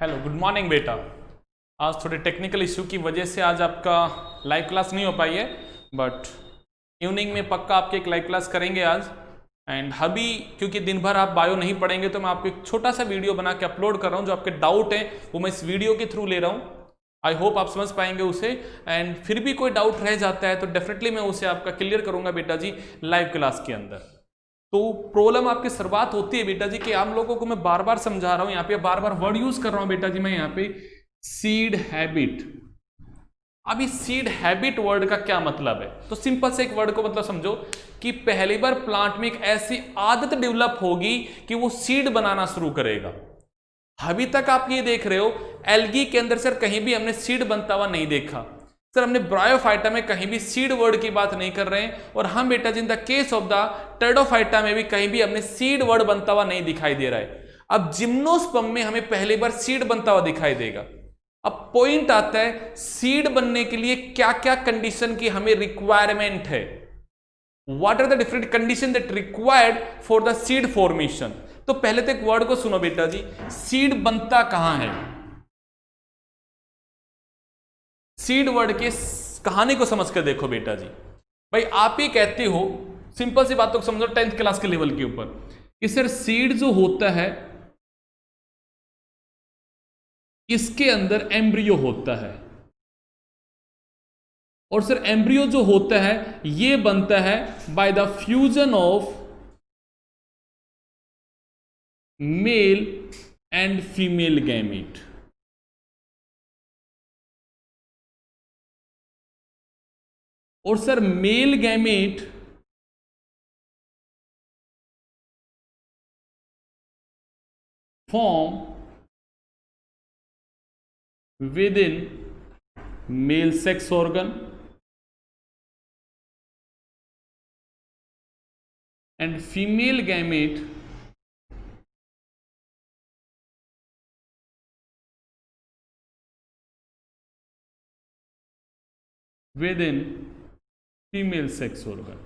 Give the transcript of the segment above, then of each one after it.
Hello, good morning बेटा। आज थोड़े टेक्निकल इश्यू की वजह से आज आपका लाइव क्लास नहीं हो पाई है, बट इवनिंग में पक्का आपकी एक लाइव क्लास करेंगे आज। एंड अभी क्योंकि दिन भर आप बायो नहीं पढ़ेंगे तो मैं आपको एक छोटा सा वीडियो बना के अपलोड कर रहा हूँ। जो आपके डाउट हैं वो मैं इस वीडियो के थ्रू ले रहा हूँ। आई होप आप समझ पाएंगे उसे। एंड फिर भी कोई डाउट रह जाता है तो डेफिनेटली मैं उसे आपका क्लियर करूँगा बेटा जी लाइव क्लास के अंदर। तो प्रॉब्लम आपकी शुरुआत होती है बेटा जी कि आप लोगों को मैं बार बार समझा रहा हूं, यहाँ पे बार बार वर्ड यूज कर रहा हूं बेटा जी मैं यहाँ पे सीड हैबिट। अब इस सीड हैबिट वर्ड का क्या मतलब है? तो सिंपल से एक वर्ड को मतलब समझो कि पहली बार प्लांट में एक ऐसी आदत डेवलप होगी कि वो सीड बनाना शुरू करेगा। अभी तक आप ये देख रहे हो एल्गी के अंदर सर कहीं भी हमने सीड बनता हुआ नहीं देखा। सर हमने ब्रायोफाइटा में कहीं भी सीड वर्ड की बात नहीं कर रहे हैं, और हम बेटा जी in the case of the pteridophyta में भी कहीं भी हमने सीड वर्ड बनता हुआ नहीं दिखाई दे रहा है। अब जिम्नोस्पर्म में हमें पहली बार सीड बनता हुआ दिखाई देगा। अब पॉइंट आता है सीड बनने के लिए क्या क्या कंडीशन की हमें रिक्वायरमेंट है। What are the different condition that required for the seed formation. तो पहले तो एक वर्ड को सुनो बेटा जी, सीड बनता कहां है। सीड वर्ड के कहानी को समझ कर देखो बेटा जी। भाई आप ही कहते हो, सिंपल सी बात तो समझो 10th क्लास के लेवल के ऊपर, कि सर सीड जो होता है इसके अंदर एम्ब्रियो होता है, और सर एम्ब्रियो जो होता है ये बनता है by the fusion of male and female gamete. और sir male gamete form within male sex organ and female gamete within female sex organ.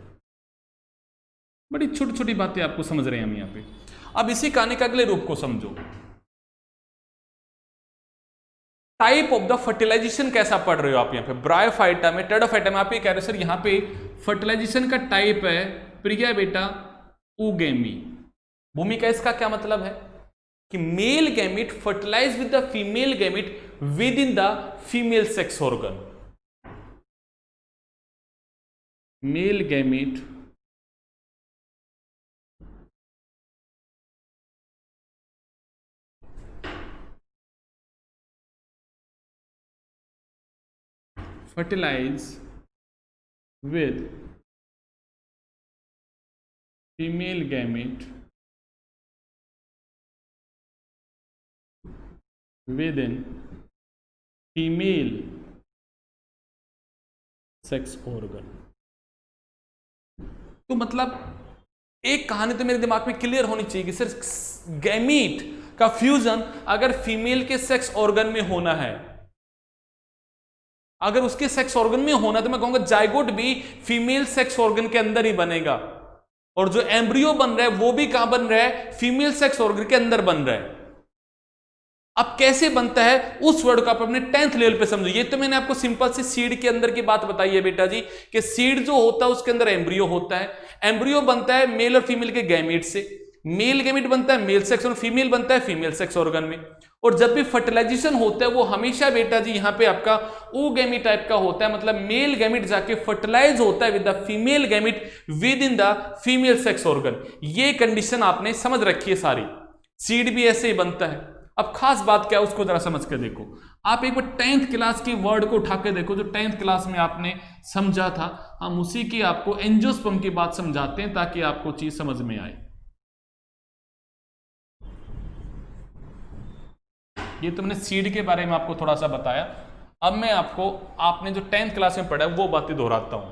बड़ी छोटी छोटी बातें आपको समझ रहे हैं हम यहां पे। अब इसी कहानी का अगले रूप को समझो। टाइप ऑफ द फर्टिलाइजेशन कैसा पढ़ रहे हो आप यहां पे ब्रायोफाइटा में, टेरिडोफाइटा में। आप ये कह रहे हो सर यहां पे फर्टिलाइजेशन का टाइप है प्रिया बेटा ऊगेमी। भूमिका इसका क्या मतलब है कि male gamete fertilize with the female gamete within the female sex organ. Male gamete fertilize with female gamete within female sex organ। तो मतलब एक कहानी तो मेरे दिमाग में क्लियर होनी चाहिए कि सर गैमीट का फ्यूजन अगर फीमेल के सेक्स ऑर्गन में होना है, अगर उसके सेक्स ऑर्गन में होना तो मैं कहूंगा जाइगोट भी फीमेल सेक्स ऑर्गन के अंदर ही बनेगा, और जो एम्ब्रियो बन रहा है वो भी कहां बन रहा है, फीमेल सेक्स ऑर्गन के अंदर बन रहा है। अब कैसे बनता है उस वर्ड को आप अपने 10th लेवल पे समझो। ये तो मैंने आपको सिंपल सी सीड के अंदर की बात बताई है बेटा जी कि सीड जो होता है उसके अंदर एम्ब्रियो होता है। एम्ब्रियो बनता है मेल और फीमेल के गैमेट से, मेल गैमेट बनता है मेल सेक्स और फीमेल बनता है फीमेल सेक्स ऑर्गन में। और जब भी फर्टिलाइजेशन होता है वो हमेशा बेटा जी यहां पे आपका ओ गैमेट टाइप का होता है, मतलब मेल गैमेट जाके फर्टिलाइज होता है with the female gamete within the female sex organ. ये कंडीशन आपने समझ रखी है सारी। सीड भी ऐसे ही बनता है। अब खास बात क्या है उसको जरा समझ कर देखो। आप एक बार 10th क्लास की वर्ड को उठा के देखो जो 10th क्लास में आपने समझा था। हम उसी की आपको एंजियोस्पर्म की बात समझाते हैं ताकि आपको चीज समझ में आए। ये तो मैंने सीड के बारे में आपको थोड़ा सा बताया। अब मैं आपको आपने जो 10th क्लास में पढ़ा है वो बातें दोहराता हूं।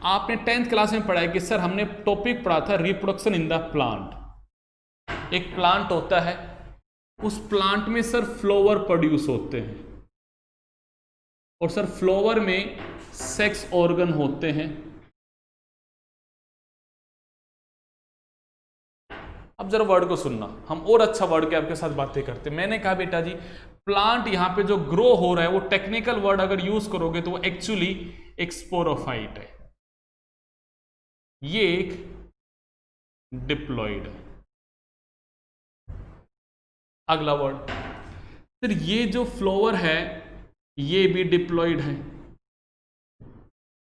आपने 10th क्लास में पढ़ा है कि सर हमने टॉपिक पढ़ा था रिप्रोडक्शन इन द प्लांट। एक प्लांट होता है, उस प्लांट में सर फ्लावर प्रोड्यूस होते हैं, और सर फ्लावर में सेक्स ऑर्गन होते हैं। अब जरा वर्ड को सुनना, हम और अच्छा वर्ड के आपके साथ बातें करते हैं। मैंने कहा बेटा जी प्लांट यहां पे जो ग्रो हो रहा है वो टेक्निकल वर्ड अगर यूज करोगे तो वो एक्चुअली एक स्पोरोफाइट है, ये एक डिप्लॉइड है। अगला वर्ड, फिर ये जो फ्लावर है ये भी डिप्लॉइड है।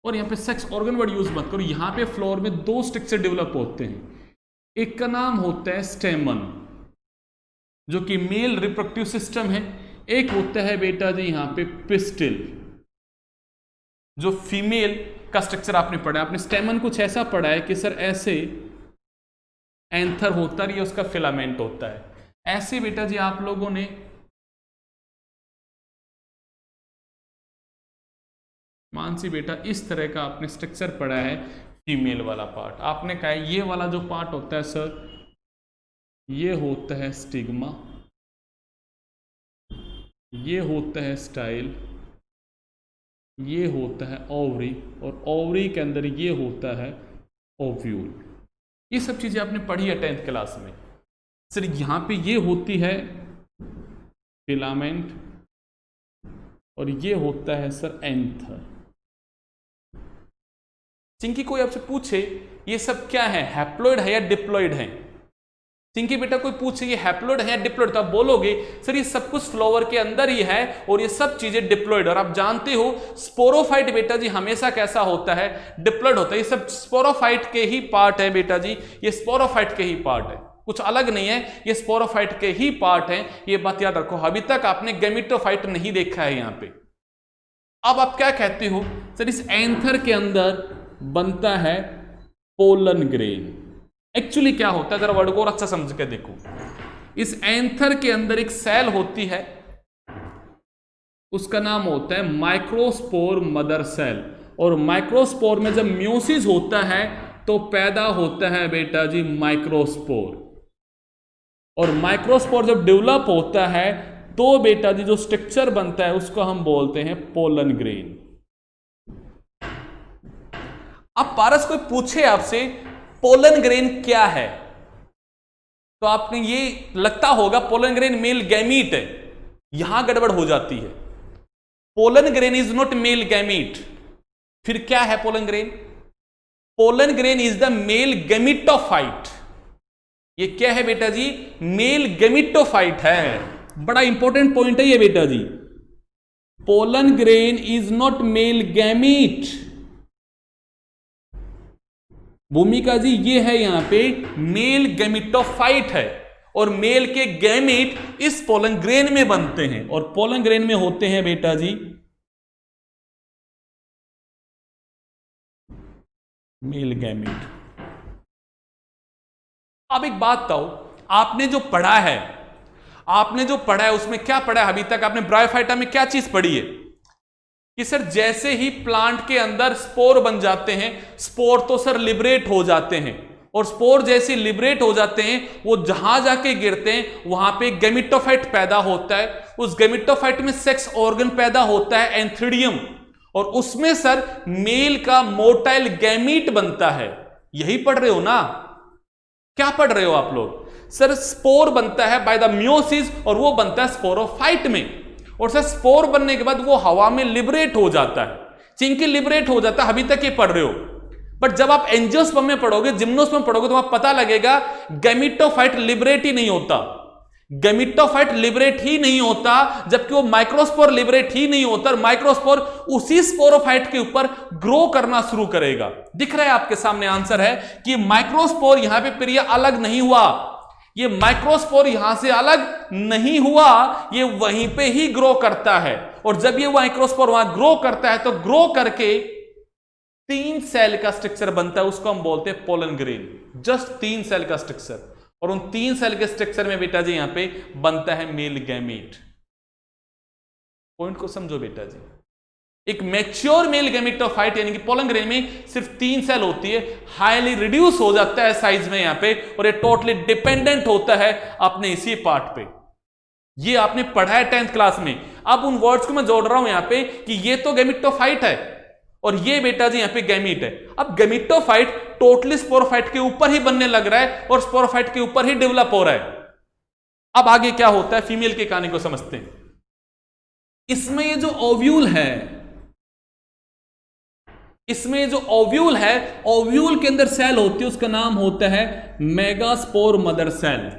और यहां पे सेक्स ऑर्गन वर्ड यूज मत करो, यहां पे फ्लावर में दो स्ट्रक्चर डेवलप होते हैं, एक का नाम होता है स्टेमन जो कि मेल रिप्रोडक्टिव सिस्टम है, एक होता है बेटा जी यहां पे पिस्टिल जो फीमेल का स्ट्रक्चर आपने पढ़ा है। आपने स्टेमन कुछ ऐसा पढ़ा है कि सर ऐसे एंथर होता है, उसका फिलामेंट होता है, ऐसे बेटा जी आप लोगों ने मानसी बेटा इस तरह का आपने स्ट्रक्चर पढ़ा है, फीमेल वाला पार्ट आपने कहा है ये वाला जो पार्ट होता है सर ये होता है स्टिग्मा, ये होता है स्टाइल, ये होता है ओवरी, और ओवरी के अंदर ये होता है ओव्यूल। ये सब चीजें आपने पढ़ी है 10th क्लास में। सर यहां पे ये होती है फिलामेंट और ये होता है सर एंथर। चिंकी कोई आपसे पूछे ये सब क्या है, हैप्लॉइड है या डिप्लॉइड है? चिंकी बेटा कोई पूछे ये हैप्लॉइड है या डिप्लॉइड, तो आप बोलोगे सर ये सब कुछ फ्लावर के अंदर ही है और ये सब चीजें डिप्लॉइड। और आप जानते हो स्पोरोफाइट बेटा जी हमेशा कैसा होता है, डिप्लॉइड होता है। ये सब स्पोरोफाइट के ही पार्ट है बेटा जी, ये स्पोरोफाइट के ही पार्ट है, कुछ अलग नहीं है, ये स्पोरोफाइट के ही पार्ट है, ये बात याद रखो। अभी तक आपने गैमेटोफाइट नहीं देखा है यहां पे। अब आप क्या कहते हो सर इस एंथर के अंदर बनता है पोलन ग्रेन। एक्चुअली क्या होता है जरा वर्ड को और अच्छा समझ के देखो। इस एंथर के अंदर एक सेल होती है, उसका नाम होता है माइक्रोस्पोर मदर सेल, और माइक्रोस्पोर में जब म्यूसिस होता है तो पैदा होता है बेटा जी माइक्रोस्पोर, और माइक्रोस्पोर जब डेवलप होता है तो बेटा जी जो स्ट्रक्चर बनता है उसको हम बोलते हैं पोलन ग्रेन। अब पारस कोई पूछे आपसे पोलन ग्रेन क्या है, तो आपने ये लगता होगा पोलन ग्रेन मेल गैमीट है, यहां गड़बड़ हो जाती है। Pollen grain is not male gamete. फिर क्या है pollen grain? Pollen grain is the male gametophyte. ये क्या है बेटा जी? मेल गैमिटोफाइट है। बड़ा इंपॉर्टेंट पॉइंट है ये बेटा जी। Pollen grain is not male gamete. Bhumika ji ये है यहां पे मेल गैमिटोफाइट है, और मेल के गैमीट इस पोलन ग्रेन में बनते हैं, और पोलन ग्रेन में होते हैं बेटा जी मेल गैमीट। अब एक बात बताओ, आपने जो पढ़ा है उसमें क्या पढ़ा है अभी तक? आपने ब्रायोफाइटा में क्या चीज पढ़ी है कि सर जैसे ही प्लांट के अंदर स्पोर बन जाते हैं, स्पोर तो सर लिबरेट हो जाते हैं, और स्पोर जैसे लिबरेट हो जाते हैं वो जहां जाके गिरते हैं वहां पे गैमिटोफाइट पैदा होता है। उस गैमिटोफाइट में सेक्स ऑर्गन पैदा होता है एंथीडियम, और उसमें सर मेल का मोटाइल गैमीट बनता है। यही पढ़ रहे हो ना? क्या पढ़ रहे हो आप लोग? सर स्पोर बनता है बाय द मियोसिस, और वो बनता है स्पोरोफाइट में, और सर स्पोर बनने के बाद वो हवा में लिबरेट हो जाता है। चिंकी लिबरेट हो जाता है, अभी तक ये पढ़ रहे हो। बट जब आप एंजियोस्पर्म में पढ़ोगे, जिम्नोस्पर्म पढ़ोगे, तो आपको पता लगेगा गैमिटोफाइट लिबरेट ही नहीं होता। गैमिटोफाइट लिबरेट ही नहीं होता, जबकि वो माइक्रोस्पोर लिबरेट ही नहीं होता, और माइक्रोस्पोर उसी स्पोरोफाइट के ऊपर ग्रो करना शुरू करेगा। दिख रहा है आपके सामने आंसर है कि माइक्रोस्पोर यहां पे प्रिय अलग नहीं हुआ, ये माइक्रोस्पोर यहां से अलग नहीं हुआ, ये वहीं पे ही ग्रो करता है। और जब ये माइक्रोस्पोर वहां ग्रो करता है तो ग्रो करके 3 सेल का स्ट्रक्चर बनता है, उसको हम बोलते हैं पोलन ग्रेन। जस्ट 3 सेल का स्ट्रक्चर, और उन 3 सेल के स्ट्रक्चर में बेटा जी यहां पे बनता है मेल गैमीट। पॉइंट को समझो बेटा जी। एक मैच्योर मेल गैमिटोफाइट यानी कि पोलन ग्रेन में सिर्फ 3 सेल होती है, हाईली रिड्यूस हो जाता है साइज में यहां पे, और ये टोटली डिपेंडेंट होता है अपने इसी पार्ट पे। ये आपने पढ़ा है 10th क्लास में। अब उन वर्ड्स को मैं जोड़ रहा हूं यहां पे कि ये तो गैमिटोफाइट है, और ये बेटा जी यहां पे गैमीट है। अब गैमीटोफाइट टोटली स्पोरोफाइट के ऊपर ही बनने लग रहा है और स्पोरोफाइट के ऊपर ही डेवलप हो रहा है। अब आगे क्या होता है फीमेल की कहानी को समझते हैं। इसमें ये जो ओव्यूल है, इसमें जो ओव्यूल है, ओव्यूल के अंदर सेल होती है, उसका नाम होता है मेगास्पोर मदर सेल।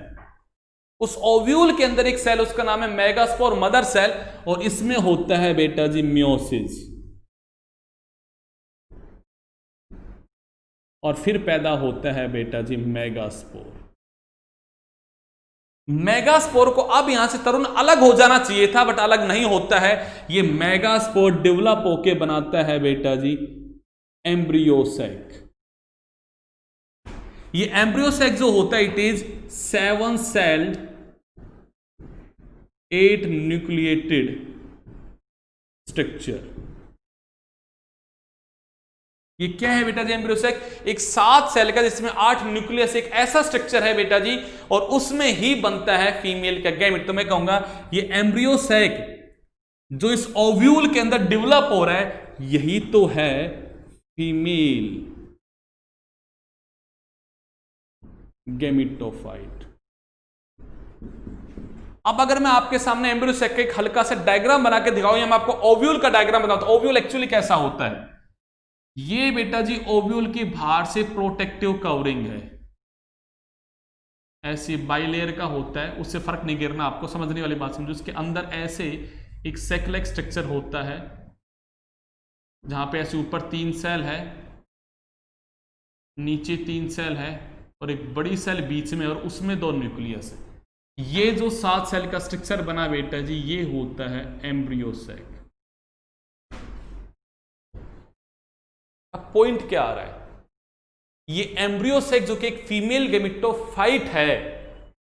उस ओव्यूल के अंदर एक सेल, उसका नाम है मेगास्पोर मदर सेल, और इसमें होता है बेटा जी मियोसिस, और फिर पैदा होता है बेटा जी मेगास्पोर। मेगास्पोर को अब यहां से तरुण अलग हो जाना चाहिए था, बट अलग नहीं होता है। ये मेगास्पोर डेवलप होके बनाता है बेटा जी एम्ब्रियोसैक। ये एम्ब्रियोसैक जो होता है it is 7 sailed 8 nucleated structure. ये क्या है बेटा जी एम्ब्रियोसैक? एक 7 सेल का जिसमें 8 न्यूक्लियस, एक ऐसा स्ट्रक्चर है बेटा जी, और उसमें ही बनता है फीमेल का गैमेट। तो मैं कहूंगा ये एम्ब्रियोसैक जो इस ओव्यूल के अंदर डेवलप हो रहा है, यही तो है फीमेल गैमेटोफाइट। अब अगर मैं आपके सामने एम्ब्रियोसैक का एक हल्का सा डायग्राम बना के दिखाऊं, या मैं आपको ओव्यूल का डायग्राम बताऊं, तो ओव्यूल एक्चुअली कैसा होता है। ये बेटा जी ओव्यूल की बाहर से प्रोटेक्टिव कवरिंग है, ऐसी बाइलेयर का होता है, उससे फर्क नहीं गिरना, आपको समझने वाली बात समझो। इसके अंदर ऐसे एक सेक स्ट्रक्चर होता है, जहां पे ऐसे ऊपर 3 सेल है, नीचे 3 सेल है, और एक बड़ी सेल बीच में, और उसमें 2 न्यूक्लियस है। ये जो 7 सेल का स्ट्रक्चर बना बेटा जी, ये होता है एम्ब्रियोसैक। अब पॉइंट क्या आ रहा है, ये एम्ब्रियोसैक जो कि एक फीमेल गैमेटोफाइट है,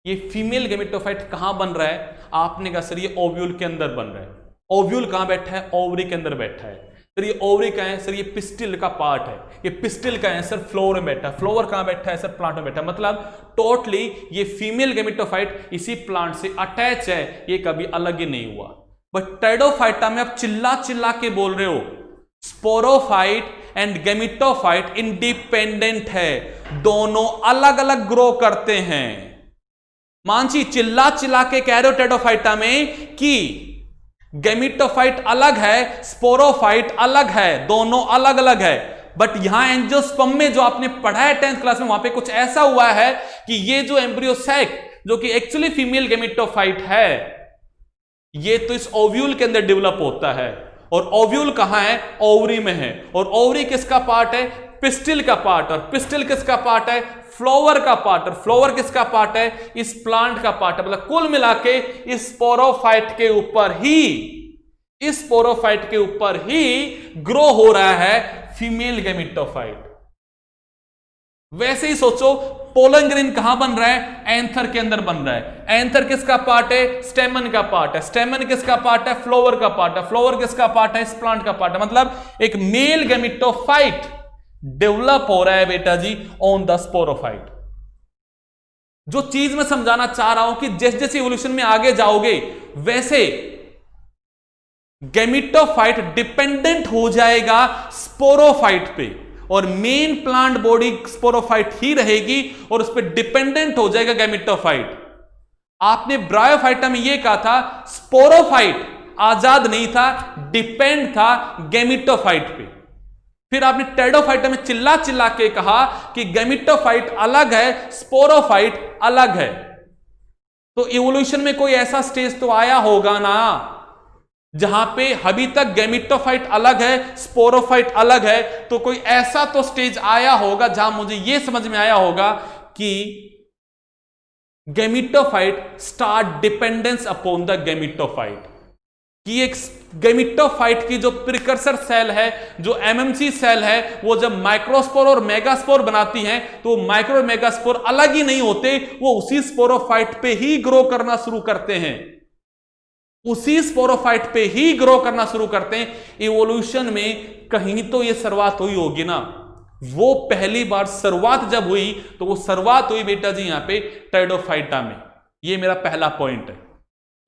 ये फीमेल गैमेटोफाइट कहां बन रहा है? आपने कहा सर ये ओव्यूल के अंदर बन रहा है। ओव्यूल कहां बैठा है? ओवरी के अंदर बैठा है। सर ये ओवरी कहां है? सर ये पिस्टिल का पार्ट है। ये पिस्टिल कहां है? सर फ्लोवर में बैठा है। फ्लोवर कहां बैठा है? सर प्लांट में बैठा है। मतलब टोटली ये फीमेल गैमेटोफाइट इसी प्लांट से अटैच है, ये कभी अलग ही नहीं हुआ। बट टेरिडोफाइटा में आप चिल्ला चिल्ला के बोल रहे हो, स्पोरोफाइट एंड गैमेटोफाइट इंडिपेंडेंट है, दोनों अलग अलग ग्रो करते हैं। मानसी चिल्ला चिल्ला के कह रहे हो टेरिडोफाइटा में कि गैमेटोफाइट अलग है, स्पोरोफाइट अलग है, दोनों अलग अलग है। बट यहां एंजियोस्पर्म में जो आपने पढ़ा है 10th क्लास में, वहां पे कुछ ऐसा हुआ है कि ये जो एम्ब्रियोसैक जो कि एक्चुअली फीमेल गैमेटोफाइट है, ये तो इस ओव्यूल के अंदर डेवलप होता है। और ओव्यूल कहां है? ओवरी में है। और ओवरी किसका पार्ट है? पिस्टिल का पार्ट। और पिस्टिल किसका पार्ट है? फ्लावर का पार्ट। और फ्लावर किसका पार्ट है? इस प्लांट का पार्ट है। मतलब कुल मिला के इस स्पोरोफाइट के ऊपर ही, इस स्पोरोफाइट के ऊपर ही ग्रो हो रहा है फीमेल गैमेटोफाइट। वैसे ही सोचो पोलन ग्रेन कहां बन रहा है? एंथर के अंदर बन रहा है। एंथर किसका पार्ट है? स्टेमन का पार्ट है। स्टेमन किसका पार्ट है? फ्लावर का पार्ट है। फ्लावर किसका पार्ट है? इस प्लांट का पार्ट है। मतलब एक मेल गैमेटोफाइट डेवलप हो रहा है बेटा जी ऑन द स्पोरोफाइट। जो चीज मैं समझाना चाह रहा हूं कि जैसे जैसे इवोल्यूशन में आगे जाओगे, वैसे गैमेटोफाइट डिपेंडेंट हो जाएगा स्पोरोफाइट पे, और मेन प्लांट बॉडी स्पोरोफाइट ही रहेगी, और उस पर डिपेंडेंट हो जाएगा गैमेटोफाइट। आपने ब्रायोफाइटा में यह कहा था स्पोरोफाइट आजाद नहीं था, डिपेंड था गैमेटोफाइट पे। फिर आपने टेरिडोफाइटा में चिल्ला चिल्ला के कहा कि गैमेटोफाइट अलग है, स्पोरोफाइट अलग है। तो इवोल्यूशन में कोई ऐसा स्टेज तो आया होगा ना जहां पे अभी तक गैमेटोफाइट अलग है, स्पोरोफाइट अलग है। तो कोई ऐसा तो स्टेज आया होगा जहां मुझे यह समझ में आया होगा कि gametophyte start dependence upon the gametophyte, कि एक गैमेटोफाइट की जो प्रिकर्सर सेल है, जो एमएमसी सेल है, वो जब माइक्रोस्पोर और मेगास्पोर बनाती हैं, तो माइक्रो और मेगास्पोर अलग ही नहीं होते, वो उसी स्पोरोफाइट पे ही ग्रो करना शुरू करते हैं, उसी स्पोरोफाइट पे ही ग्रो करना शुरू करते हैं। इवोल्यूशन में कहीं तो ये शुरुआत हुई होगी ना। वो पहली बार शुरुआत जब हुई, तो वो शुरुआत हुई बेटा जी यहां पे टेरिडोफाइटा में। ये मेरा पहला पॉइंट है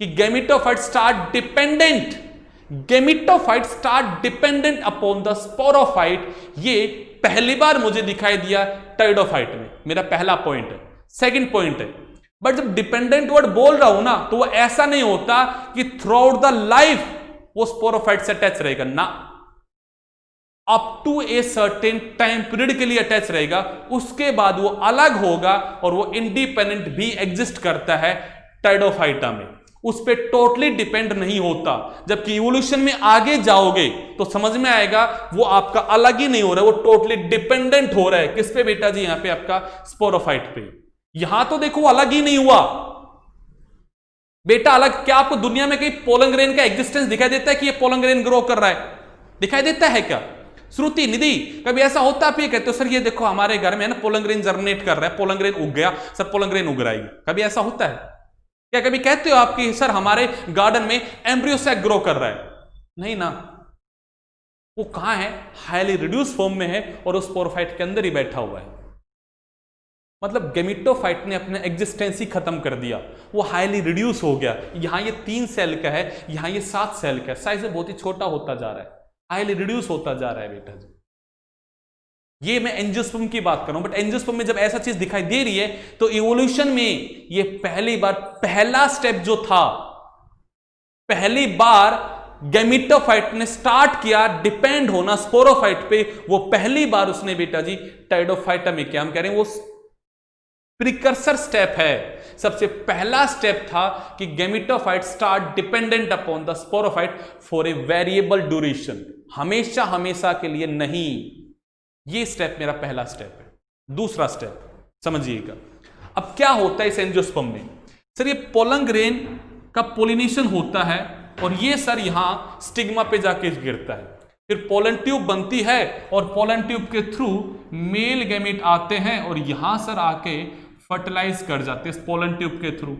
कि gametophyte start dependent gametophyte start dependent upon the sporophyte, ये पहली बार मुझे दिखाई दिया टाइडोफाइट में, मेरा पहला पॉइंट है। सेकंड पॉइंट है, बट जब डिपेंडेंट वर्ड बोल रहा हूं ना, तो वो ऐसा नहीं होता कि थ्रू आउट द लाइफ वो स्पोरोफाइट से अटैच रहेगा ना, up to a certain time period के लिए अटैच रहेगा, उसके बाद वो अलग होगा और वो इंडिपेंडेंट भी एग्जिस्ट करता है टाइडोफाइटा में, उस पर टोटली डिपेंड नहीं होता। जबकि इवोल्यूशन में आगे जाओगे तो समझ में आएगा वो आपका अलग ही नहीं हो रहा है, वो टोटली डिपेंडेंट हो रहा है। किस पे बेटा जी? यहां पे आपका स्पोरोफाइट पे। यहां तो देखो अलग ही नहीं हुआ बेटा, अलग क्या आपको दुनिया में कहीं पोलन ग्रेन का एग्जिस्टेंस दिखाई देता है कि ये पोलन ग्रेन ग्रो कर रहा है? दिखाई देता है क्या? श्रुति, निधि, कभी ऐसा होता आप ये कहते हो सर ये देखो हमारे घर में है ना पोलन ग्रेन जर्मिनेट कर रहा है, पोलन ग्रेन उग गया सर, पोलन ग्रेन उग रहा है, कभी ऐसा होता है क्या? कभी कहते हो आपकी सर हमारे गार्डन में एम्ब्रियो सैक ग्रो कर रहा है? नहीं ना, वो कहां है? हाईली रिड्यूस फॉर्म में है और उस स्पोरोफाइट के अंदर ही बैठा हुआ है। मतलब गेमिटोफाइट ने अपना एग्जिस्टेंस ही खत्म कर दिया, वो हाईली रिड्यूस हो गया। यहां ये 3 सेल का है, यहां ये 7 सेल का है, साइज में बहुत ही छोटा होता जा रहा है, हाईली रिड्यूस होता जा रहा है बेटा जी। ये मैं एंजियोस्पर्म की बात कर रहा हूं, बट एंजियोस्पर्म में जब ऐसा चीज दिखाई दे रही है तो इवोल्यूशन में ये पहली बार, पहला स्टेप जो था, पहली बार गेमिटोफाइट ने स्टार्ट किया डिपेंड होना स्पोरोफाइट पे, वो पहली बार उसने बेटा जी टाइडोफाइटा में, क्या हम कह रहे हैं, वो प्रिकर्सर स्टेप है। सबसे पहला स्टेप था कि gametophyte start dependent upon the sporophyte for a variable duration, हमेशा हमेशा के लिए नहीं। ये स्टेप मेरा पहला स्टेप है। दूसरा स्टेप समझिएगा, अब क्या होता है इस एंजियोस्पर्म में? सर ये पोलन ग्रेन का पोलिनेशन होता है और ये सर यहां स्टिग्मा पे जाके गिरता है, फिर पोलन ट्यूब बनती है और पोलन ट्यूब के थ्रू मेल गैमेट आते हैं और यहां सर आके फर्टिलाइज कर जाते हैं पोलन ट्यूब के थ्रू।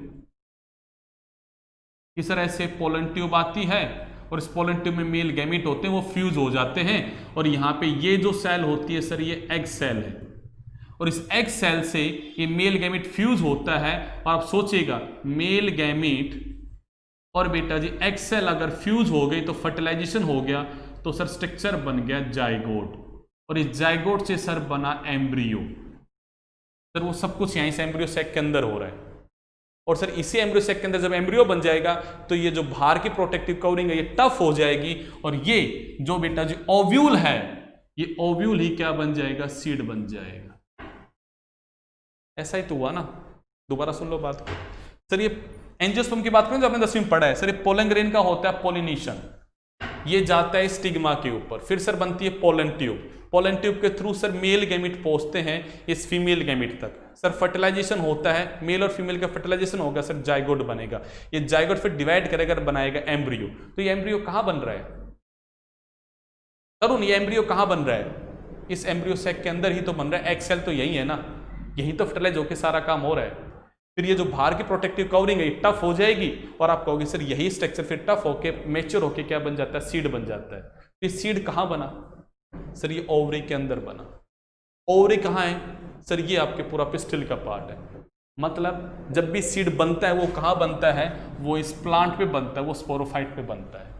कि सर ऐसे पोलन ट्यूब आती है और इस पोलन ट्यूब में मेल गैमेट होते हैं, वो फ्यूज हो जाते हैं और यहाँ पे ये जो सेल होती है सर ये एग सेल है और इस एग सेल से ये मेल गैमेट फ्यूज होता है। और आप सोचिएगा मेल गैमेट और बेटा जी एग सेल अगर फ्यूज हो गई तो फर्टिलाइजेशन हो गया, तो सर स्ट्रक्चर बन गया जाइगोट और इस जाइगोट से सर बना एम्ब्रियो। सर वो सब कुछ यहीं से एम्ब्रियो सैक के अंदर हो रहा है और सर इसी एम्ब्रियो सैक के अंदर जब एम्ब्रियो बन जाएगा तो ये जो बाहर की प्रोटेक्टिव कवरिंग है ये टफ हो जाएगी और ये जो बेटा जी ओव्यूल है, ये ओव्यूल ही क्या बन जाएगा? सीड बन जाएगा। ऐसा ही तो हुआ ना, दोबारा सुन लो बात को। सर ये एंजियोस्पर्म की बात करें जो आपने 10वीं में पढ़ा है, सर ये पोलन ग्रेन का होता है पोलिनेशन, ये जाता है स्टिग्मा के ऊपर, फिर सर बनती है पोलन ट्यूब, पोलन ट्यूब के थ्रू सर मेल गैमेट पहुंचते हैं इस फीमेल गैमेट तक, सर फर्टिलाइजेशन होता है, मेल और फीमेल का फर्टिलाइजेशन होगा, सर जाइगोट बनेगा, ये जाइगोट फिर डिवाइड करेगा बनाएगा एम्ब्रियो। तो ये एम्ब्रियो कहां बन रहा है तरुण? ये एम्ब्रियो कहां बन रहा है? इस एम्ब्रियो सैक के अंदर ही तो बन रहा है, एक्सेल तो यही है ना, यही तो फर्टिलाइज होकर सारा काम हो रहा है। फिर ये जो बाहर की प्रोटेक्टिव कवरिंग है टफ हो जाएगी और आप कहोगे सर यही स्ट्रक्चर फिर टफ होके मैच्योर होके क्या बन जाता है? सीड बन जाता है। तो ये सीड कहां बना? सर ये ओवरी के अंदर बना। ओवरी कहां है? सर ये आपके पूरा पिस्टल का पार्ट है। मतलब जब भी सीड बनता है वो कहां बनता है? वो इस प्लांट पे बनता है, वो स्पोरोफाइट पे बनता है।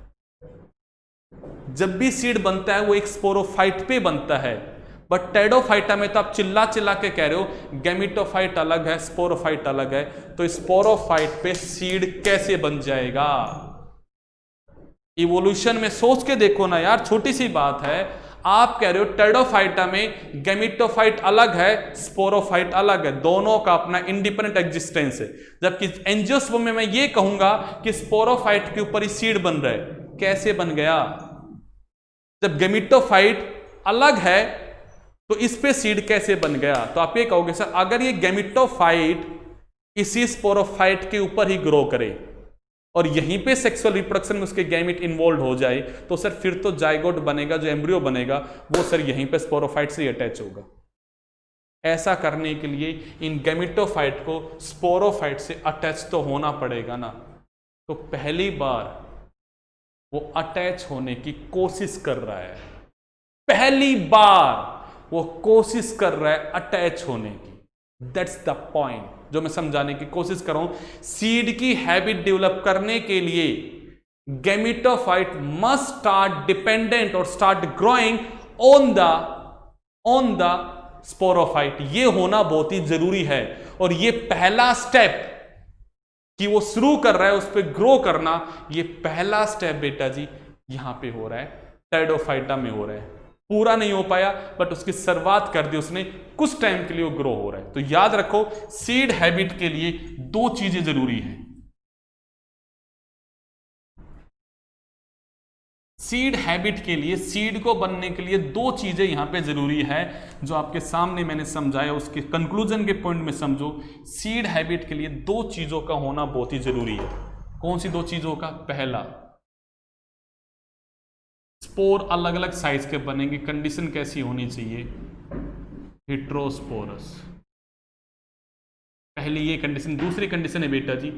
जब भी सीड बनता है वो एक स्पोरोफाइट पे बनता है, बट टाइडोफाइटा में तो आप चिल्ला चिल्ला के कह रहे हो गेमिटोफाइट अलग है स्पोरोफाइट अलग है, तो स्पोरोफाइट पे सीड कैसे बन जाएगा? इवोल्यूशन में सोच के देखो ना यार, छोटी सी बात है। आप कह रहे हो टाइडोफाइटा में गेमिटोफाइट अलग है स्पोरोफाइट अलग है, दोनों का अपना इंडिपेंडेंट एग्जिस्टेंस है, जबकि एंजियोस्पर्म में मैं ये कहूंगा कि स्पोरोफाइट के ऊपर ही सीड बन रहा है। कैसे बन गया? जब गेमिटोफाइट अलग है तो इस पे सीड कैसे बन गया? तो आप ये कहोगे सर अगर ये गेमिटोफाइट इसी स्पोरोफाइट के ऊपर ही ग्रो करे और यहीं पे सेक्सुअल रिप्रोडक्शन में उसके गैमेट इन्वॉल्व हो जाए तो सर फिर तो जाइगोट बनेगा, जो एम्ब्रियो बनेगा वो सर यहीं पे स्पोरोफाइट से अटैच होगा। ऐसा करने के लिए इन गैमेटोफाइट को स्पोरोफाइट से अटैच तो होना पड़ेगा ना। तो पहली बार वो अटैच होने की कोशिश कर रहा है, पहली बार वो कोशिश कर रहा है अटैच होने की। दैट्स द पॉइंट जो मैं समझाने की कोशिश कर रहा हूं। सीड की हैबिट डेवलप करने के लिए गैमेटोफाइट मस्ट स्टार्ट डिपेंडेंट और start growing on the sporophyte. ये होना बहुत ही जरूरी है, और ये पहला स्टेप कि वो शुरू कर रहा है उस पर ग्रो करना, ये पहला स्टेप बेटा जी यहां पे हो रहा है, टेरिडोफाइटा में हो रहा है। पूरा नहीं हो पाया बट उसकी शुरुआत कर दी उसने, कुछ टाइम के लिए वो ग्रो हो रहा है। तो याद रखो सीड हैबिट के लिए दो चीजें जरूरी हैं। सीड हैबिट के लिए, सीड को बनने के लिए दो चीजें यहां पे जरूरी है, जो आपके सामने मैंने समझाया, उसके कंक्लूजन के पॉइंट में समझो। सीड हैबिट के लिए दो चीजों का होना बहुत ही जरूरी है। कौन सी दो चीजों का? पहला, स्पोर अलग अलग साइज के बनेंगे, कंडीशन कैसी होनी चाहिए? हेट्रोस्पोरस, पहली ये कंडीशन। दूसरी कंडीशन है बेटा जी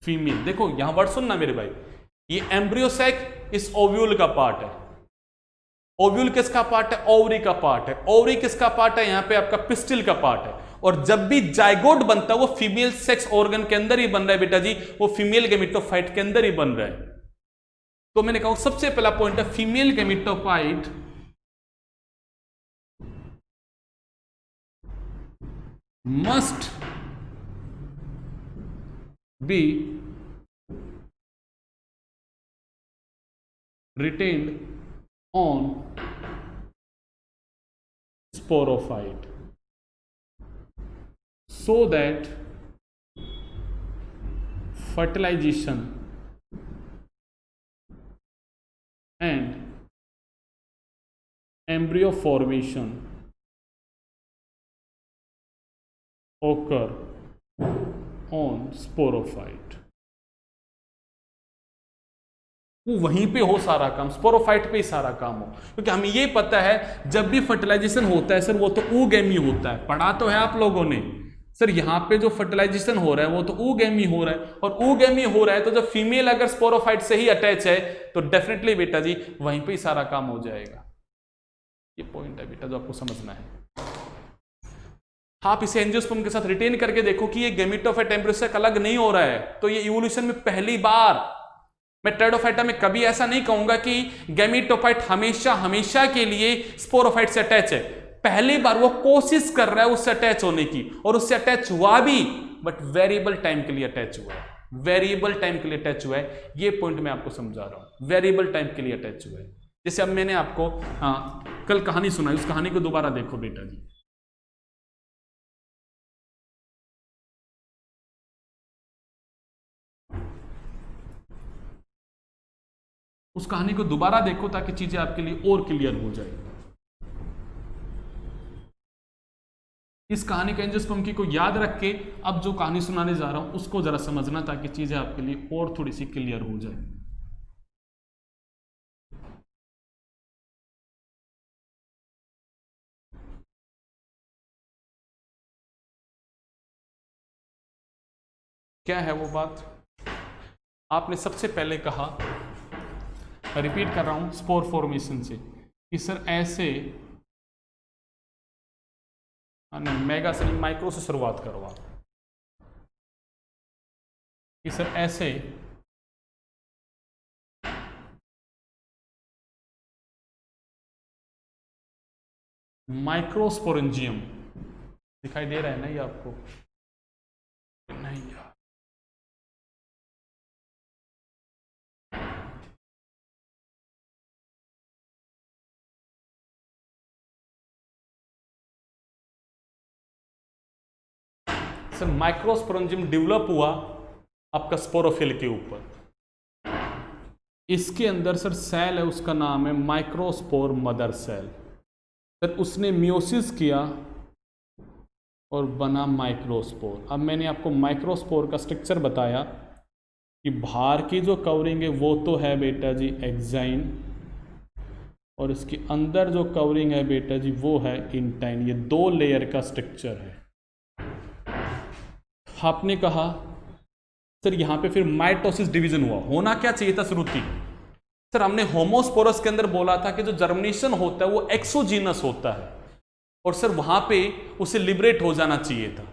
फीमेल। देखो यहां वर्ड सुनना मेरे भाई, ये एम्ब्रियो सैक इस ओव्यूल का पार्ट है। ओव्यूल किसका पार्ट है? ओवरी का पार्ट है। ओवरी किसका पार्ट है? यहां पे आपका पिस्टिल का पार्ट है। और जब भी जाइगोट बनता है वो फीमेल सेक्स ऑर्गन के अंदर ही बन रहा है बेटा जी, वो फीमेल गैमेटोफाइट के अंदर ही बन रहा है। तो मैंने कहा सबसे पहला पॉइंट है female gametophyte must be retained on sporophyte so that fertilization and embryo formation occur on sporophyte। वो वहीं पे हो सारा काम, स्पोरोफाइट पे ही सारा काम हो, क्योंकि हमें ये पता है जब भी फर्टिलाइजेशन होता है सर वो तो oogamie होता है। पढ़ा तो है आप लोगों ने सर, यहाँ पे जो फर्टिलाइजेशन हो रहा है वो तो oogamie हो रहा है, और oogamie हो रहा है तो जब फीमेल अगर स्पोरोफाइट से ही अटैच है तो डेफिनेटली बेटा जी वहीं पे ही सारा काम हो जाएगा। ये पॉइंट है बेटा जो आपको समझना है। आप इसे एंजियोस्पर्म के साथ रिटेन करके देखो कि ये गैमेटोफाइट एम्ब्रियो से अलग नहीं हो रहा है। तो ये इवोल्यूशन में पहली बार, मैं टेरिडोफाइटा में कभी ऐसा नहीं कहूंगा कि गैमेटोफाइट हमेशा के लिए स्पोरोफाइट से अटैच है। पहली बार वो कोशिश कर रहा है उससे अटैच होने की, और उससे अटैच हुआ भी, बट वेरिएबल टाइम के लिए अटैच हुआ है। वेरिएबल टाइम के लिए अटैच हुआ है, ये पॉइंट मैं आपको समझा रहा हूं। वेरिएबल टाइम के लिए अटैच हुआ है। जैसे अब मैंने आपको कल कहानी सुनाई, उस कहानी को दोबारा देखो बेटा जी। उस कहानी को दोबारा देखो ताकि चीजें आपके लिए और क्लियर हो जाए। इस कहानी के एंजियोस्पर्म की को याद रख के अब जो कहानी सुनाने जा रहा हूं उसको जरा समझना, ताकि चीजें आपके लिए और थोड़ी सी क्लियर हो जाए। क्या है वो बात? आपने सबसे पहले कहा, रिपीट कर रहा हूं स्पोर फॉर्मेशन से, कि सर ऐसे मेगा से नहीं माइक्रो से शुरुआत करो आप, कि सर ऐसे माइक्रोस्पोरेंजियम दिखाई दे रहा है ना ये आपको? नहीं यार, सर माइक्रोस्पोरेंजियम डेवलप हुआ आपका स्पोरोफिल के ऊपर। इसके अंदर सर सेल है, उसका नाम है माइक्रोस्पोर मदर सेल। सर उसने मियोसिस किया और बना माइक्रोस्पोर। अब मैंने आपको माइक्रोस्पोर का स्ट्रक्चर बताया कि बाहर की जो कवरिंग है वो तो है बेटा जी एक्साइन, और इसके अंदर जो कवरिंग है बेटा जी वो है इंटाइन। ये दो लेयर का स्ट्रक्चर है। आपने कहा सर यहाँ पे फिर माइटोसिस डिवीजन हुआ, होना क्या चाहिए था श्रुति? सर हमने होमोस्पोरस के अंदर बोला था कि जो जर्मिनेशन होता है वो एक्सोजीनस होता है, और सर वहां पे उसे लिबरेट हो जाना चाहिए था।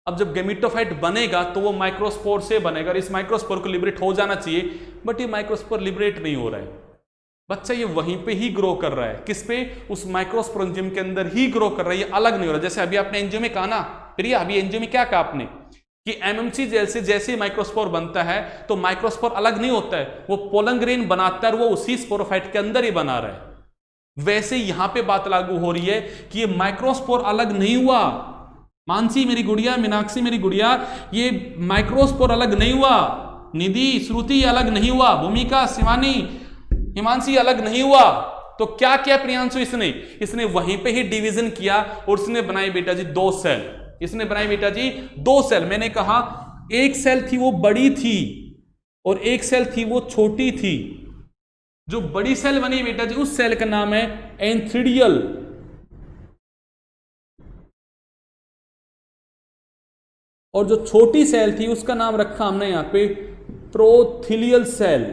अब जब गैमेटोफाइट बनेगा तो वो माइक्रोस्पोर से बनेगा और इस माइक्रोस्पोर को लिबरेट हो जाना चाहिए, बट ये माइक्रोस्पोर लिबरेट नहीं हो रहा है। बच्चा ये वहीं पे ही ग्रो कर रहा है, किस पे? उस माइक्रोस्पोरेंजियम के अंदर ही ग्रो कर रहा है, ये अलग नहीं हो रहा। जैसे अभी आपने एंजियो में कहा ना प्रिया, अभी एंजियो में क्या कहा आपने कि एमएमसी जेल से जैसे माइक्रोस्पोर बनता है तो माइक्रोस्पोर अलग नहीं होता है, वो पोलन ग्रेन बनाता है और वो उसी स्पोरोफाइट के अंदर ही बना रहा है। वैसे यहां पे बात लागू हो रही है कि ये माइक्रोस्पोर अलग नहीं हुआ। मानसी मेरी गुड़िया, मीनाक्षी मेरी गुड़िया, ये माइक्रोस्पोर अलग नहीं हुआ। निधि, श्रुति अलग नहीं हुआ। भूमिका, शिवानी, हिमांशी अलग नहीं हुआ। तो क्या किया प्रियांशु इसने वहीं पे ही डिवीजन किया और उसने बनाई बेटा जी 2 सेल। इसने बनाई बेटा जी 2 सेल। मैंने कहा एक सेल थी वो बड़ी थी और एक सेल थी वो छोटी थी। जो बड़ी सेल बनी बेटा जी उस सेल का नाम है एंथ्रिडियल, और जो छोटी सेल थी उसका नाम रखा हमने यहां पे प्रोथिलियल सेल।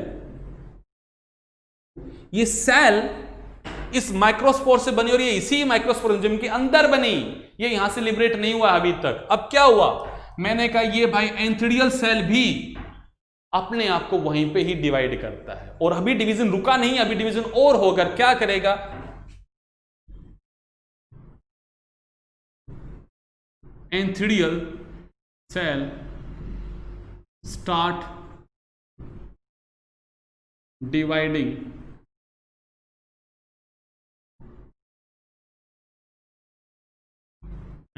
ये सेल इस माइक्रोस्पोर से बनी और ये इसी माइक्रोस्पोरेंजियम के अंदर बनी, ये यहां से लिबरेट नहीं हुआ अभी तक। अब क्या हुआ? मैंने कहा ये भाई एंथ्रिडियल सेल भी अपने आप को वहीं पे ही डिवाइड करता है और अभी डिवीजन रुका नहीं, अभी डिवीजन और होकर क्या करेगा? Antheridial cell start dividing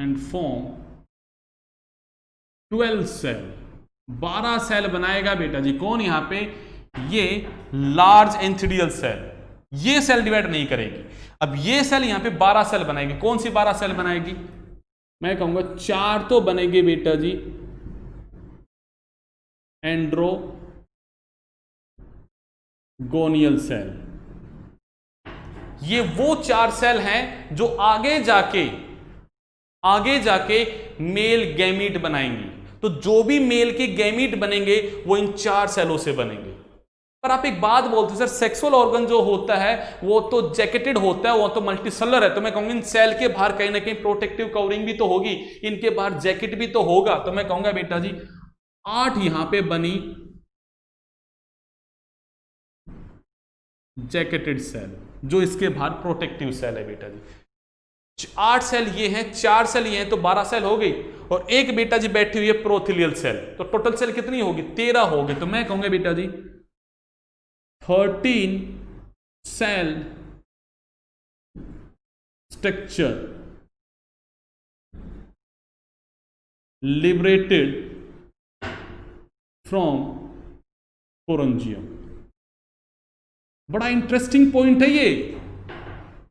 and form 12 cell, 12 cell बनाएगा बेटा जी। कौन? यहां पे ये लार्ज एंथ्रिडियल सेल। ये सेल डिवाइड नहीं करेगी। अब ये सेल यहां पे 12 सेल बनाएगी। कौन सी 12 सेल बनाएगी? मैं कहूंगा 4 तो बनेगी बेटा जी एंड्रोगोनियल सेल। ये वो 4 सेल हैं जो आगे जाके मेल गैमीट बनाएंगी। तो जो भी मेल के गैमीट बनेंगे वो इन 4 सेलों से बनेंगे। पर आप एक बात बोलते हैं सर, सेक्सुअल ऑर्गन जो होता है वो तो जैकेटेड होता है, वो तो मल्टीसेलर है। तो मैं कहूंगा इन सेल के बाहर कहीं ना कहीं प्रोटेक्टिव कवरिंग भी तो होगी, इनके बाहर जैकेट भी तो होगा। तो मैं कहूंगा बेटा जी 8 यहां पे बनी जैकेटेड सेल, जो इसके बाहर प्रोटेक्टिव सेल है बेटा जी। 8 सेल ये हैं, 4 सेल ये हैं, तो 12 सेल हो गई। और एक बेटा जी बैठी हुई है प्रोथिलियल सेल, तो टोटल सेल कितनी होगी? 13 हो गई। तो मैं कहूंगा बेटा जी 13 cell structure liberated from sporangium. बड़ा इंटरेस्टिंग पॉइंट है ये।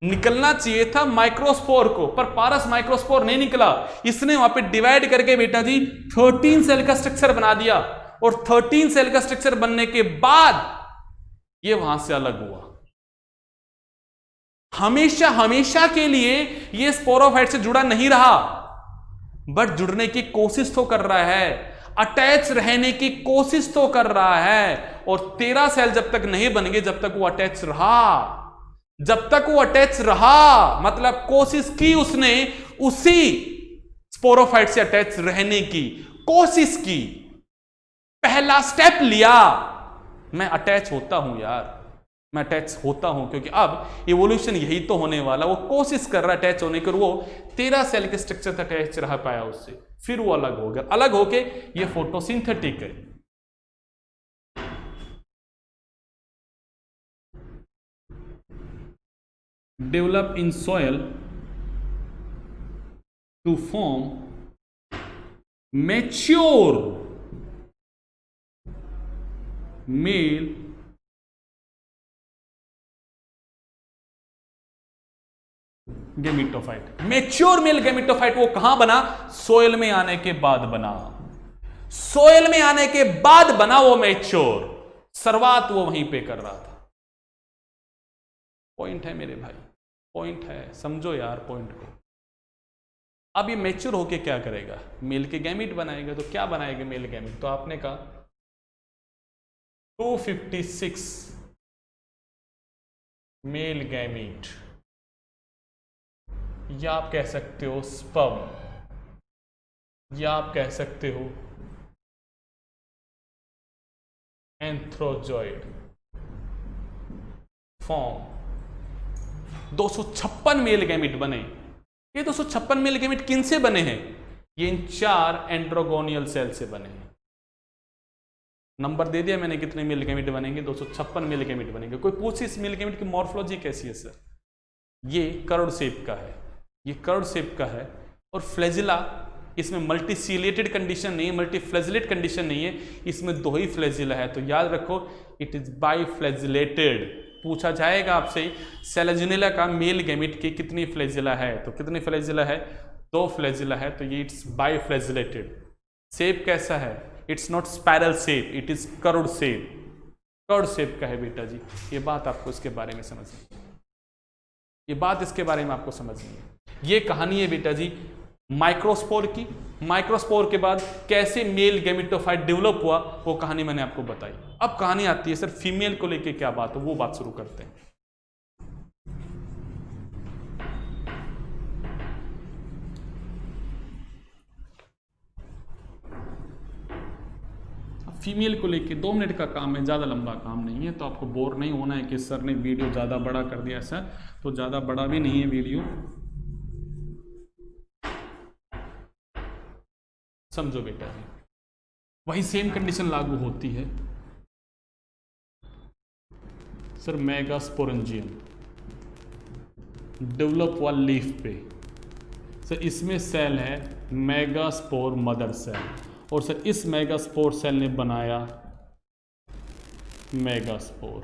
निकलना चाहिए था माइक्रोस्पोर को, पर पारस माइक्रोस्पोर नहीं निकला। इसने वहां पे डिवाइड करके बेटा जी 13 सेल का स्ट्रक्चर बना दिया और 13 सेल का स्ट्रक्चर बनने के बाद ये वहां से अलग हुआ। हमेशा के लिए ये स्पोरोफाइट से जुड़ा नहीं रहा, बट जुड़ने की कोशिश तो कर रहा है, अटैच रहने की कोशिश तो कर रहा है। और 13 सेल जब तक नहीं बनेंगे जब तक वो अटैच रहा। जब तक वो अटैच रहा मतलब कोशिश की उसने, उसी स्पोरोफाइट से अटैच रहने की कोशिश की, पहला स्टेप लिया। मैं अटैच होता हूं यार, मैं अटैच होता हूं, क्योंकि अब इवोल्यूशन यही तो होने वाला। वो कोशिश कर रहा है अटैच होने की, और वो 13 सेल के स्ट्रक्चर तक अटैच रह पाया उससे, फिर वो अलग हो गया। अलग होके ये फोटोसिंथेटिक है। Develop in soil to form mature male gametophyte. Mature male gametophyte वो कहां बना? सोयल में आने के बाद बना। सोयल में आने के बाद बना वो मैच्योर। शुरुआत वो वहीं पे कर रहा था। पॉइंट है मेरे भाई, पॉइंट है, समझो यार पॉइंट को। अब ये मैच्योर होके क्या करेगा? मेल के गैमीट बनाएगा। तो क्या बनाएगा मेल गैमीट? तो आपने कहा 256 मेल गैमीट, या आप कह सकते हो स्पर्म, या आप कह सकते हो एंथ्रोजॉइड फॉर्म। 256 मेल गैमेट बने। ये 256 मेल गैमेट किन से बने हैं? ये इन 4 एंड्रोगोनियल सेल से बने हैं। नंबर दे दिया मैंने कितने मेल गैमेट बनेंगे, 256 मेल गैमेट बनेंगे। कोई पूछे इस मेल गैमेट की मॉर्फोलॉजी कैसी है सर? ये कर्ड शेप का है, ये कर्ड शेप का है और फ्लैजिला, इसमें मल्टीसीलिएटेड कंडीशन नहीं है, मल्टीफ्लैजिलेट कंडीशन नहीं है, इसमें 2 ही फ्लैजिला है। तो याद रखो इट इज बाइफ्लैजिलेटेड। पूछा जाएगा आपसे सेलेजिनेला का मेल गैमेट की कितनी फ्लैजिला है, तो कितनी फ्लैजिला है? 2 फ्लैजिला है, तो ये इट्स बाइफ्लैजिलेटेड। शेप कैसा है? It's not spiral shape, it is curved shape. Curved shape का है बेटा जी। ये बात आपको इसके बारे में समझनी है, ये बात इसके बारे में आपको समझनी है। ये कहानी है बेटा जी माइक्रोस्पोर की। माइक्रोस्पोर के बाद कैसे मेल गैमेटोफाइट डेवलप हुआ वो कहानी मैंने आपको बताई। अब कहानी आती है सर फीमेल को लेके क्या बात हो, वो बात शुरू करते हैं। फीमेल को लेके 2 मिनट का काम है, ज़्यादा लंबा काम नहीं है, तो आपको बोर नहीं होना है कि सर ने वीडियो ज़्यादा बड़ा कर दिया। सर तो ज़्यादा बड़ा भी नहीं है वीडियो, समझो बेटा जी। वही सेम कंडीशन लागू होती है सर। मेगास्पोरेंजियम डेवलप हुआ लीफ पे सर, इसमें सेल है मेगास्पोर मदर सेल, और सर इस मेगास्पोर सेल ने बनाया मेगास्पोर।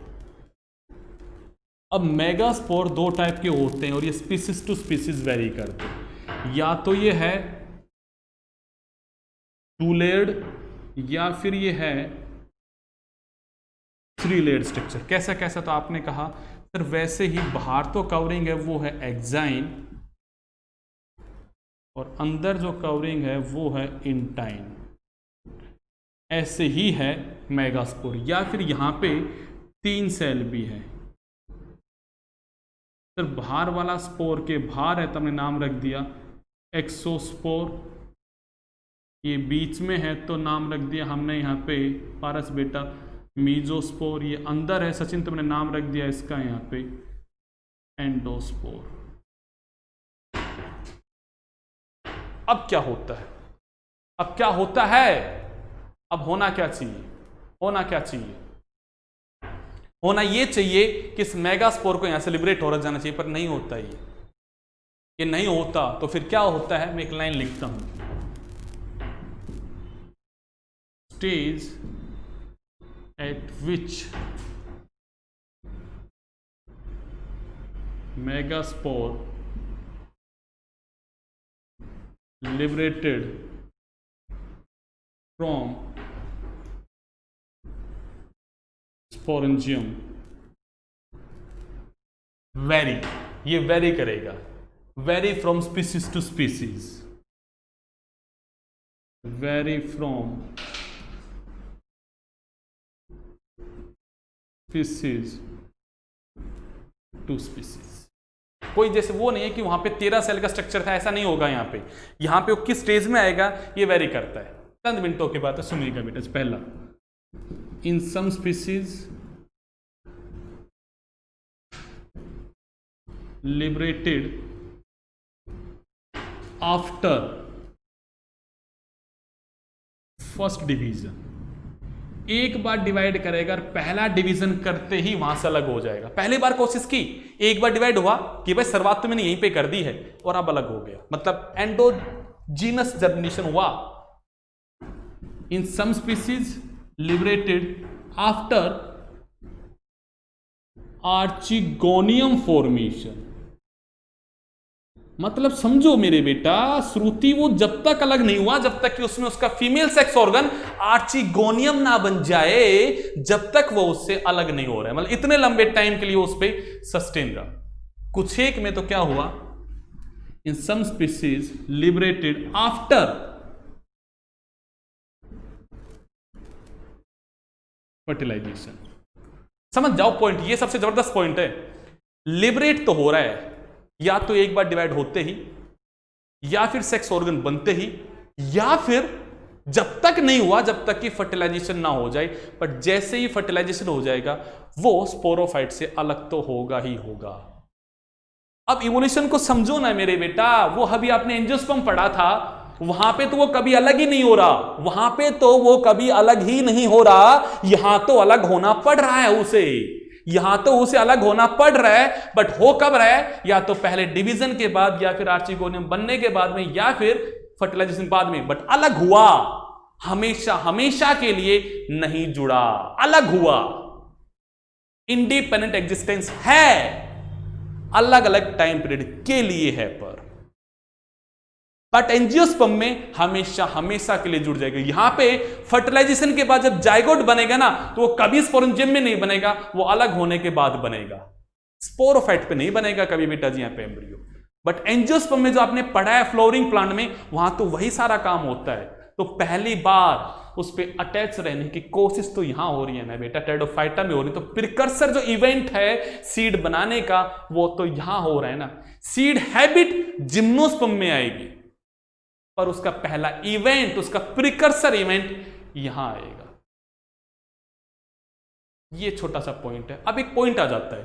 अब मेगास्पोर 2 टाइप के होते हैं और ये स्पीसीज टू स्पीसीज वेरी करते हैं। या तो ये है 2 लेयर्ड या फिर ये है 3 लेयर्ड स्ट्रक्चर। कैसा कैसा? तो आपने कहा सर वैसे ही बाहर तो कवरिंग है वो है एक्साइन और अंदर जो कवरिंग है वो है इंटाइन। ऐसे ही है मेगास्पोर। या फिर यहां पे 3 सेल भी है सर। बाहर वाला स्पोर के बाहर है तो हमने नाम रख दिया एक्सोस्पोर। ये बीच में है तो नाम रख दिया हमने यहाँ पे पारस बेटा मीजोस्पोर। ये अंदर है सचिन तो मैंने नाम रख दिया इसका यहाँ पे एंडोस्पोर। अब क्या होता है? अब क्या होता है? अब होना क्या चाहिए? होना क्या चाहिए? होना ये चाहिए कि इस मेगास्पोर को यहां से लिबरेट हो जाना चाहिए, पर नहीं होता ये नहीं होता। तो फिर क्या होता है? मैं एक लाइन लिखता हूं, stage at which megaspore liberated from sporangium vary। ये वेरी करेगा, vary from species to species, vary from species to species. कोई जैसे वो नहीं है कि वहां पे 13 सेल का स्ट्रक्चर था, ऐसा नहीं होगा। यहां पे वो किस स्टेज में आएगा ये वेरी करता है। चंद मिनटों की बात है, सुनिएगा बेटा। पहला, in some species liberated after first division. एक बार डिवाइड करेगा और पहला डिवीजन करते ही वहां से अलग हो जाएगा। पहली बार कोशिश की, एक बार डिवाइड हुआ कि भाई शुरुआत तो मैंने यहीं पे कर दी है और अब अलग हो गया, मतलब एंडोजीनस जर्मिनेशन हुआ। In some species liberated after archegonium formation. मतलब समझो मेरे बेटा, श्रुति वो जब तक अलग नहीं हुआ, जब तक कि उसमें उसका फीमेल सेक्स ऑर्गन आर्चिगोनियम ना बन जाए, जब तक वो उससे अलग नहीं हो रहा है। मतलब इतने लंबे टाइम के लिए उस पर सस्टेन रहा। कुछ एक में तो क्या हुआ, in some species liberated after fertilization. समझ जाओ पॉइंट, ये सबसे जबरदस्त पॉइंट है। लिबरेट तो हो रहा है, या तो एक बार डिवाइड होते ही, या फिर सेक्स ऑर्गन बनते ही, या फिर जब तक नहीं हुआ जब तक कि फर्टिलाइजेशन ना हो जाए, बट जैसे ही फर्टिलाइजेशन हो जाएगा वो स्पोरोफाइट से अलग तो होगा ही होगा। अब इवोल्यूशन को समझो ना मेरे बेटा, वो अभी आपने एंजियोस्पर्म पढ़ा था, वहां पे तो वो कभी अलग ही नहीं हो रहा, वहां पे तो वो कभी अलग ही नहीं हो रहा, यहां तो अलग होना पड़ रहा है उसे, यहां तो उसे अलग होना पड़ रहा है, बट हो कब रहा है, या तो पहले डिवीजन के बाद, या फिर आर्चिगोनियम बनने के बाद में, या फिर फर्टिलाइजेशन बाद में, बट अलग हुआ, हमेशा हमेशा के लिए नहीं जुड़ा, अलग हुआ। इंडिपेंडेंट एग्जिस्टेंस है, अलग अलग टाइम पीरियड के लिए है, बट एंजियोस्पर्म में हमेशा हमेशा के लिए जुड़ जाएगा। यहां पे फर्टिलाइजेशन के बाद जब जाइगोट बनेगा ना, तो वो कभी स्पोरेंजियम में नहीं बनेगा, वो अलग होने के बाद बनेगा, स्पोरोफाइट पे नहीं बनेगा कभी बेटा जी यहां पे एम्ब्रियो। बट एंजियोस्पर्म में जो आपने पढ़ा है फ्लोरिंग प्लांट में, वहां तो वही सारा काम होता है। तो पहली बार उस पर अटैच रहने की कोशिश तो यहां हो रही है ना बेटा, टेरिडोफाइटा में हो रही है, तो प्रिकर्सर जो इवेंट है सीड बनाने का वो तो यहां हो रहा है ना। सीड हैबिट जिम्नोस्पर्म में आएगी, पर उसका पहला इवेंट, उसका प्रिकर्सर इवेंट यहां आएगा। ये छोटा सा पॉइंट है। अब एक पॉइंट आ जाता है,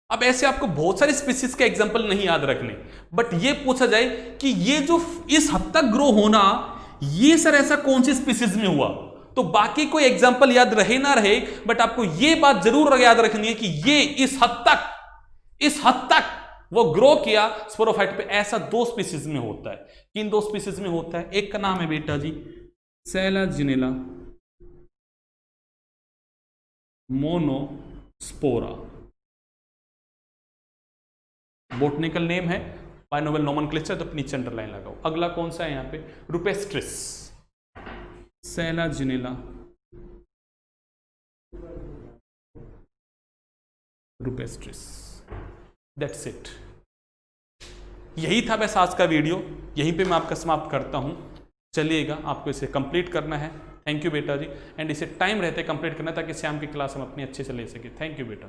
अब ऐसे आपको बहुत सारे स्पीसीज के एग्जांपल नहीं याद रखने, बट ये पूछा जाए कि ये जो इस हद तक ग्रो होना, ये सर ऐसा कौन सी स्पीसीज में हुआ, तो बाकी कोई एग्जांपल याद रहे ना रहे, बट आपको ये बात जरूर याद रखनी है कि ये इस हद तक वो ग्रो किया स्पोरोफाइट पे, ऐसा दो स्पीसीज में होता है। किन दो स्पीसीज में होता है? एक का नाम है बेटा जी सेलाजिनेला मोनोस्पोरा, बोटनिकल नेम है, बाइनोवल नोमेनक्लेचर, तो नीचे अंडरलाइन लगाओ। अगला कौन सा है यहां पे? रुपेस्ट्रिस, सेलाजिनेला रुपेस्ट्रिस, दैट्स इट। यही था बस आज का वीडियो, यहीं पे मैं आपका समाप्त करता हूं। चलिएगा, आपको इसे कंप्लीट करना है। थैंक यू बेटा जी, एंड इसे टाइम रहते कंप्लीट करना ताकि शाम की क्लास हम अपनी अच्छे से ले सके। थैंक यू बेटा।